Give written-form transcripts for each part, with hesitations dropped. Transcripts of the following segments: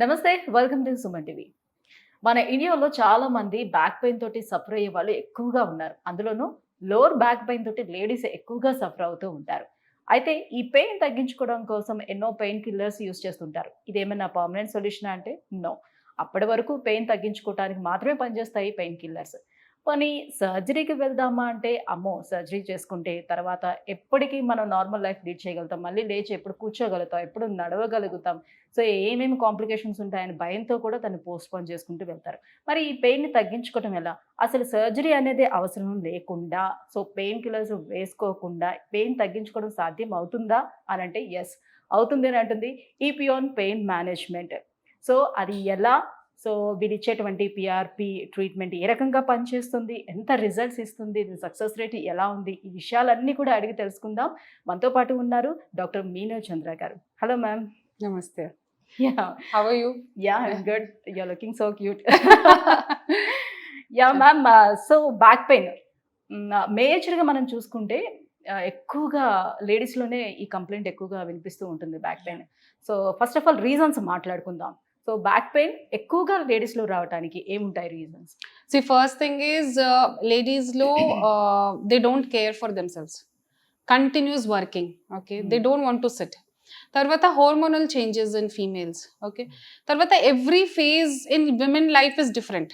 నమస్తే. Welcome to Suman TV. మన ఇండియాలో చాలా మంది బ్యాక్ పెయిన్ తోటి సఫర్ అయ్యే వాళ్ళు ఎక్కువగా ఉన్నారు. అందులోనూ లోవర్ బ్యాక్ పెయిన్ తోటి లేడీస్ ఎక్కువగా సఫర్ అవుతూ ఉంటారు. అయితే ఈ పెయిన్ తగ్గించుకోవడం కోసం ఎన్నో పెయిన్ కిల్లర్స్ యూజ్ చేస్తుంటారు. ఇదేమన్నా పర్మనెంట్ సొల్యూషనా అంటే నో. అప్పటి వరకు పెయిన్ తగ్గించుకోవడానికి మాత్రమే పనిచేస్తాయి పెయిన్ కిల్లర్స్. పోనీ సర్జరీకి వెళ్దామా అంటే అమ్మో! సర్జరీ చేసుకుంటే తర్వాత ఎప్పటికి మనం నార్మల్ లైఫ్ లీడ్ చేయగలుగుతాం. మళ్ళీ లేచి ఎప్పుడు కూర్చోగలుగుతాం, ఎప్పుడు నడవగలుగుతాం. సో, ఏమేమి కాంప్లికేషన్స్ ఉంటాయని భయంతో కూడా దాన్ని పోస్ట్‌పోన్ చేసుకుంటూ వెళ్తారు. మరి ఈ పెయిన్‌ని తగ్గించుకోవటం ఎలా? అసలు సర్జరీ అనేది అవసరం లేకుండా, సో, పెయిన్ కిల్లర్స్ వేసుకోకుండా పెయిన్ తగ్గించుకోవడం సాధ్యం అవుతుందా? అనంటే యెస్. అవుతుంది అని అంటుంది ఈపియాన్ పెయిన్ మేనేజ్‌మెంట్. సో, అది ఎలా? సో, వీళ్ళిచ్చేటువంటి పీఆర్‌పీ ట్రీట్మెంట్ ఏ రకంగా పనిచేస్తుంది? ఎంత రిజల్ట్స్ ఇస్తుంది? దీని సక్సెస్ రేట్ ఎలా ఉంది? ఈ విషయాలన్నీ కూడా అడిగి తెలుసుకుందాం. మనతో పాటు ఉన్నారు డాక్టర్ మీనా చంద్ర గారు. Hello ma'am. Namaste. Yeah! How are you? Yeah! I'm good. You are looking so cute. Yeah! Ma'am. So, back pain మేజర్‌గా మనం చూసుకుంటే ఎక్కువగా లేడీస్‌లోనే ఈ కంప్లెయింట్ ఎక్కువగా వినిపిస్తూ ఉంటుంది back pain. So, first of all reasons మాట్లాడుకుందాం. సో, బ్యాక్ పెయిన్ ఎక్కువగా లేడీస్‌లో రావటానికి ఏముంటాయి reasons? See, first thing is ladies low, they don't care for themselves. Continuous working, okay? They don't want to sit. తర్వాత hormonal changes in females, okay? తర్వాత every phase in women life is different.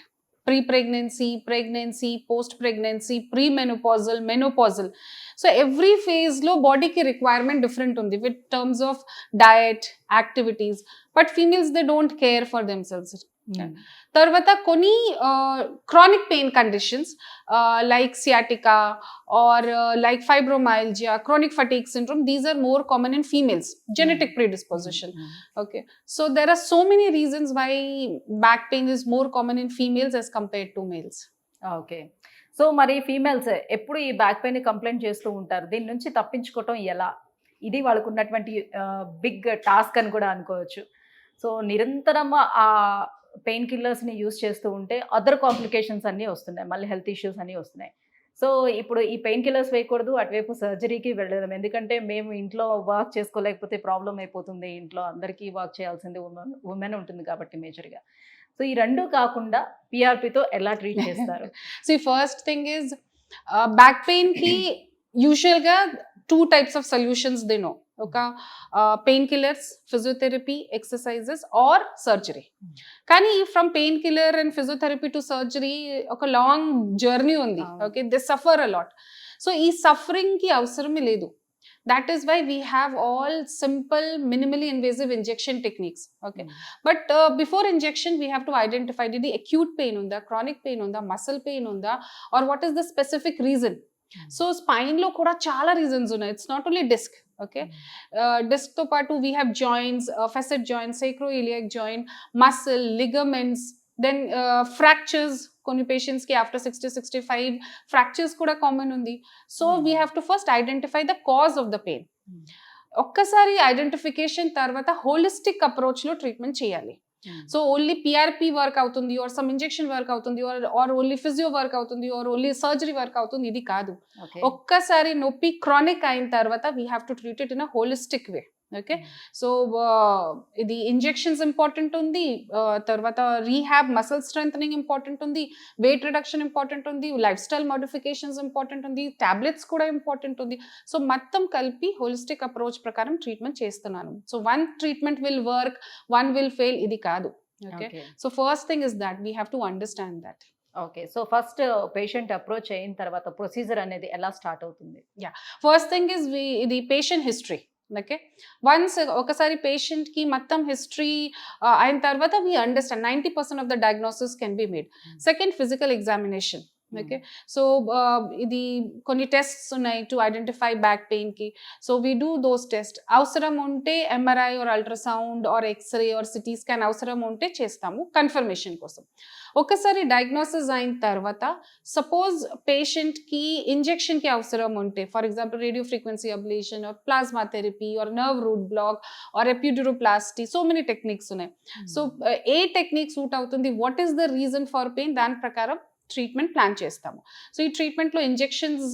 Pre-pregnancy, pregnancy, post-pregnancy, premenopausal, menopausal. So every phase లో బాడీకి requirement different ఉంది with terms of diet activities. But females they don't care for themselves. తర్వాత కొన్ని chronic pain conditions like sciatica or like fibromyalgia, chronic fatigue syndrome, these are more common in females, genetic predisposition. Okay, so there are so many reasons why back pain is more common in females as compared to males. Okay. So, మరి females ఎప్పుడు ఈ back పెయిన్‌ని complaint చేస్తూ ఉంటారు. దీని నుంచి తప్పించుకోవటం ఎలా? ఇది వాళ్ళకున్నటువంటి big task అని కూడా అనుకోవచ్చు. సో, నిరంతరం పెయిన్ కిల్లర్స్‌ని యూజ్ చేస్తూ ఉంటే అదర్ కాంప్లికేషన్స్ అన్నీ వస్తున్నాయి. మళ్ళీ హెల్త్ ఇష్యూస్ అన్నీ వస్తున్నాయి. సో, ఇప్పుడు ఈ పెయిన్ కిల్లర్స్ వేయకూడదు. అటువైపు సర్జరీకి వెళ్ళలేం. ఎందుకంటే మేము ఇంట్లో వర్క్ చేసుకోలేకపోతే ప్రాబ్లమ్ అయిపోతుంది. ఇంట్లో అందరికీ వర్క్ చేయాల్సింది వుమెన్ ఉంటుంది కాబట్టి మేజర్‌గా. సో, ఈ 2 కాకుండా పీఆర్‌పీతో ఎలా ట్రీట్ చేస్తారు? See, first thing is back pain ki usual ga two types of solutions they know. Okay, painkillers, physiotherapy, exercises or surgery. కానీ from pain killer and physiotherapy to surgery ఒక long journey ఉంది. Okay, they suffer a lot. So ఈ suffering కి అవసరమే లేదు. That is why we have all simple minimally invasive injection techniques. Okay, but before injection we have to identify the acute pain unda, chronic pain unda, muscle pain unda, or what is the specific reason. So spine lo kuda chaala reasons unnai. It's not only disc. Okay, disc to paatu we have joints, facet joint, sacroiliac joint, muscle, ligaments, then fractures. కొన్ని patients కి after 60-65 fractures కూడా common ఉంది. So we have to first identify the cause of the pain. ఒక్కసారి identification తర్వాత holistic approach లో treatment చేయాలి. So only PRP work అవుతుంది are some injection work అవుతుంది ఆర్ ఓన్లీ ఫిజియో వర్క్ అవుతుంది ఆర్ ఓన్లీ సర్జరీ వర్క్ అవుతుంది, ఇది కాదు. ఒక్కసారి నొప్పి క్రానిక్ అయిన తర్వాత we have to treat it in a holistic way. Okay, so ఇది ఇంజెక్షన్స్ ఇంపార్టెంట్ ఉంది, తర్వాత రీహాబ్ మసిల్ స్ట్రెంథనింగ్ ఇంపార్టెంట్ ఉంది, వెయిట్ రిడక్షన్ ఇంపార్టెంట్ ఉంది, లైఫ్ స్టైల్ మోడిఫికేషన్స్ ఇంపార్టెంట్ ఉంది, టాబ్లెట్స్ కూడా ఇంపార్టెంట్ ఉంది. సో మొత్తం కలిపి హోలిస్టిక్ అప్రోచ్ ప్రకారం ట్రీట్మెంట్ చేస్తున్నాను. So one treatment will work, one will fail, ఇది కాదు. Okay, so first thing is that we have to understand that. Okay, so first patient approach అయిన తర్వాత ప్రొసీజర్ అనేది ఎలా స్టార్ట్ అవుతుంది? యా, ఫస్ట్ థింగ్ ఇస్ ఇది patient history. Okay, once ఒకసారి patient కి మొత్తం హిస్టరీ అయిన తర్వాత we understand 90% of the diagnosis can be made. Second, physical examination. Okay, so ఇది కొన్ని టెస్ట్స్ ఉన్నాయి టు ఐడెంటిఫై బ్యాక్ పెయిన్ కి. So we do those test. అవసరం ఉంటే MRI or ultrasound or X-ray or CT scan అవసరం ఉంటే చేస్తాము confirmation కోసం. ఒకసారి డయాగ్నోసిస్ అయిన తర్వాత సపోజ్ పేషెంట్ కి ఇంజెక్షన్ కి అవసరం ఉంటే, for example radio frequency ablation or plasma therapy or nerve root block or epiduroplasty, so many techniques ఉన్నాయి. సో ఏ టెక్నిక్ సూట్ అవుతుంది, what is the reason for pain, దాని ప్రకారం ట్రీట్మెంట్ ప్లాన్ చేస్తాము. సో ఈ ట్రీట్మెంట్లో ఇంజెక్షన్స్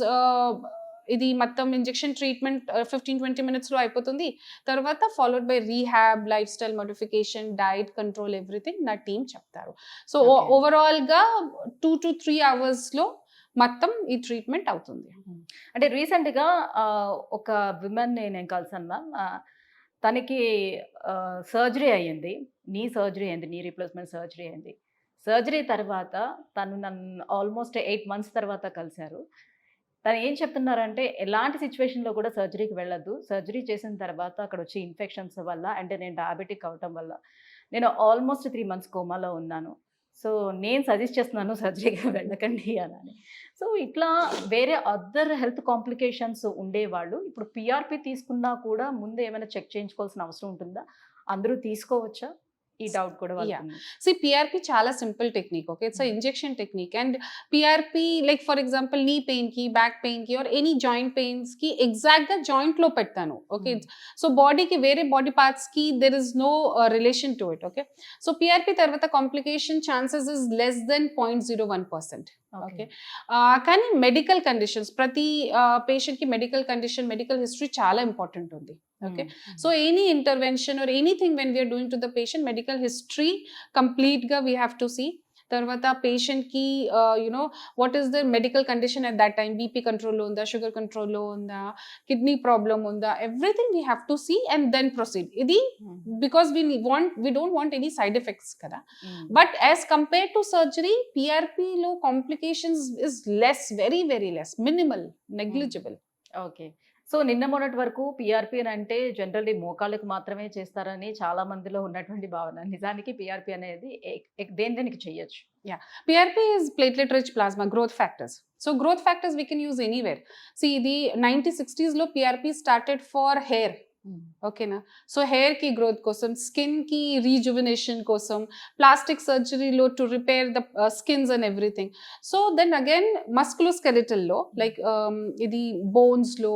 ఇది మొత్తం ఇంజెక్షన్ ట్రీట్మెంట్ 15-20 minutes-లో అయిపోతుంది. తర్వాత followed by rehab, life style modification, diet control, everything నా టీమ్ చెప్తారు. So Okay. ఓవరాల్గా 2 to 3 hours-లో మొత్తం ఈ ట్రీట్మెంట్ అవుతుంది. అంటే రీసెంట్గా ఒక విమెన్ నేను కలిసాను మ్యామ్. తనకి సర్జరీ అయ్యింది, నీ రీప్లేస్మెంట్ సర్జరీ అయింది. సర్జరీ తర్వాత తను నన్ను ఆల్మోస్ట్ 8 months తర్వాత కలిశారు. తను ఏం చెప్తున్నారంటే ఎలాంటి సిచ్యువేషన్లో కూడా సర్జరీకి వెళ్ళొద్దు, సర్జరీ చేసిన తర్వాత అక్కడ వచ్చే ఇన్ఫెక్షన్స్ వల్ల, అంటే నేను డయాబెటిక్ అవటం వల్ల నేను ఆల్మోస్ట్ 3 months కోమాలో ఉన్నాను. సో నేను సజెస్ట్ చేస్తున్నాను సర్జరీకి వెళ్ళకండి అని. సో ఇట్లా వేరే అదర్ హెల్త్ కాంప్లికేషన్స్ ఉండేవాళ్ళు ఇప్పుడు పిఆర్పి తీసుకున్నా కూడా ముందు ఏమైనా చెక్ చేయించుకోవాల్సిన అవసరం ఉంటుందా? అందరూ తీసుకోవచ్చా? ఈ డౌట్ కూడా Yeah. వాళ్ళకుంది. See, PRP చాలా simple technique. Okay, it's injection technique. And PRP like for example knee pain కి, బ్యాక్ పెయిన్ కి ఆర్ ఎనీ జాయింట్ పెయిన్స్ కి ఎగ్జాక్ట్ గా జాయింట్ లో పెడతాను. ఓకే, సో బాడీకి వేరే బాడీ పార్ట్స్ కి there is no relation to it. Okay, so PRP తర్వాత complication chances is less then 0.01%. Okay, కానీ మెడికల్ కండిషన్స్ ప్రతి పేషెంట్ కి మెడికల్ హిస్టరీ చాలా ఇంపార్టెంట్ ఉంది. Okay, so any intervention or anything when we are doing to the patient, medical history complete ga we have to see. Tarvata patient ki what is the medical condition at that time, bp control lo unda, sugar control lo unda, kidney problem unda, everything we have to see and then proceed. Idi because we don't want any side effects kada. But as compared to surgery, PRP lo complications is less, very very less, minimal, negligible. Okay, so నిన్న మొన్నటి వరకు PRP అని అంటే generally మోకాళ్ళకి మాత్రమే చేస్తారని చాలా మందిలో ఉన్నటువంటి భావన. నిజానికి పిఆర్పి అనేది దేనికి చేయొచ్చు? PRP is platelet rich plasma growth factors. So growth factors we can use anywhere. See, the 1960s lo PRP started for hair. ఓకేనా, సో హెయిర్ కి గ్రోత్ కోసం, స్కిన్ కి రీజువినేషన్ కోసం, ప్లాస్టిక్ సర్జరీలో to repair the skins and everything. So then again musculoskeletal లో like ఇది bones లో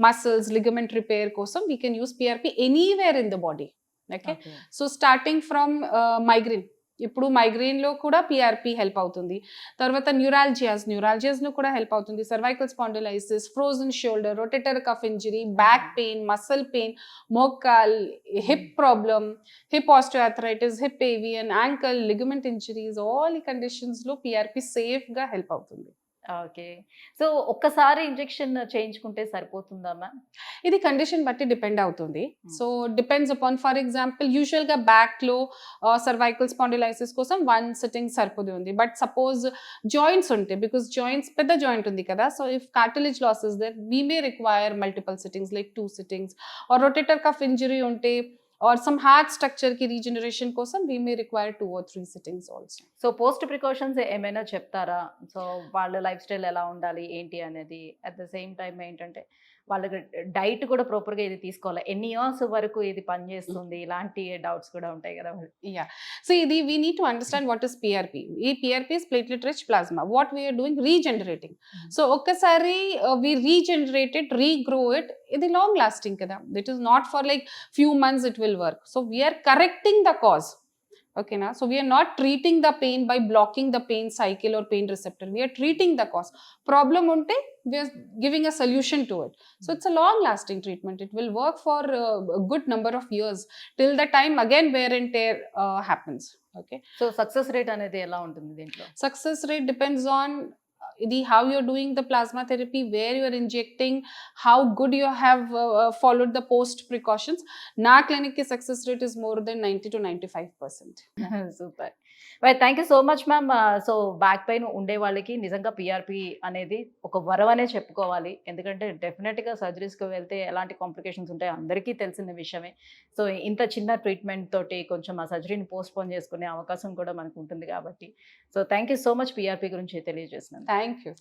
muscles ligament repair కోసం we can use PRP anywhere in the body. Okay, so starting from migraine, ఇప్పుడు migraine లో కూడా PRP help అవుతుంది. తర్వాత న్యూరాలజియాస్ లో కూడా హెల్ప్ అవుతుంది. Cervical spondylosis, frozen shoulder, rotator cuff injury, back pain, muscle pain, మోకాల్, hip problem, hip osteoarthritis, hip AVN, ankle, ligament injuries, all ఈ కండిషన్స్ లో పిఆర్పి సేఫ్ గా హెల్ప్ అవుతుంది. ఓకే, సో ఒక్కసారి ఇంజెక్షన్ చేయించుకుంటే సరిపోతుందా మ్యామ్? ఇది కండిషన్ బట్టి డిపెండ్ అవుతుంది. So depends upon, for example usual గా బ్యాక్ లో సర్వైకల్ స్పాండిలైసిస్ కోసం 1 sitting సరిపోతుంది. బట్ సపోజ్ జాయింట్స్ ఉంటే, బికాస్ జాయింట్స్ పెద్ద జాయింట్ ఉంది కదా, so if cartilage loss is there we may require multiple sittings like 2 sittings. Or rotator cuff injury ఉంటే or some heart structure ki regeneration kosam we may require 2 or 3 sittings also. So post precautions ఏమైనా చెప్తారా? So వాళ్ళ life style ఎలా ఉండాలి ఏంటి అనేది, at the same time ఏంటంటే వాళ్ళకి డైట్ కూడా ప్రాపర్గా ఇది తీసుకోవాలి, ఎన్ని ఇయర్స్ వరకు ఇది పనిచేస్తుంది, ఇలాంటి డౌట్స్ కూడా ఉంటాయి కదా. Yeah, so we need to understand what is PRP. PRP is platelet rich plasma. What we are doing, regenerating. So okkasari we regenerate it, regrow it, ఇది long lasting kada. It is not for like few months it will work. So we are correcting the cause. Okay, na? So we are not treating the pain by blocking the pain cycle or pain receptor. We are treating the cause. Problem unte we are giving a solution to it. So it's a long lasting treatment. It will work for a good number of years till the time again wear and tear happens. Okay, so success rate అనేది ఎలా ఉంటుంది దీంట్లో? success rate depends on how you're doing the plasma therapy, where you are injecting, how good you have followed the post precautions. Na clinic ki success rate is more than 90 to 95%. Super, thank you so much ma'am. So back pain ఉండే వాళ్ళకి నిజంగా PRP అనేది ఒక వరం అనే చెప్పుకోవాలి. ఎందుకంటే డెఫినెట్గా సర్జరీస్కి వెళ్తే ఎలాంటి కాంప్లికేషన్స్ ఉంటాయో అందరికీ తెలిసిన విషయమే. సో ఇంత చిన్న ట్రీట్మెంట్ తోటి కొంచెం ఆ సర్జరీని పోస్ట్పోన్ చేసుకునే అవకాశం కూడా మనకు ఉంటుంది కాబట్టి. So thank you so much PRP గురించి తెలియజేసినందుకు. Thank you.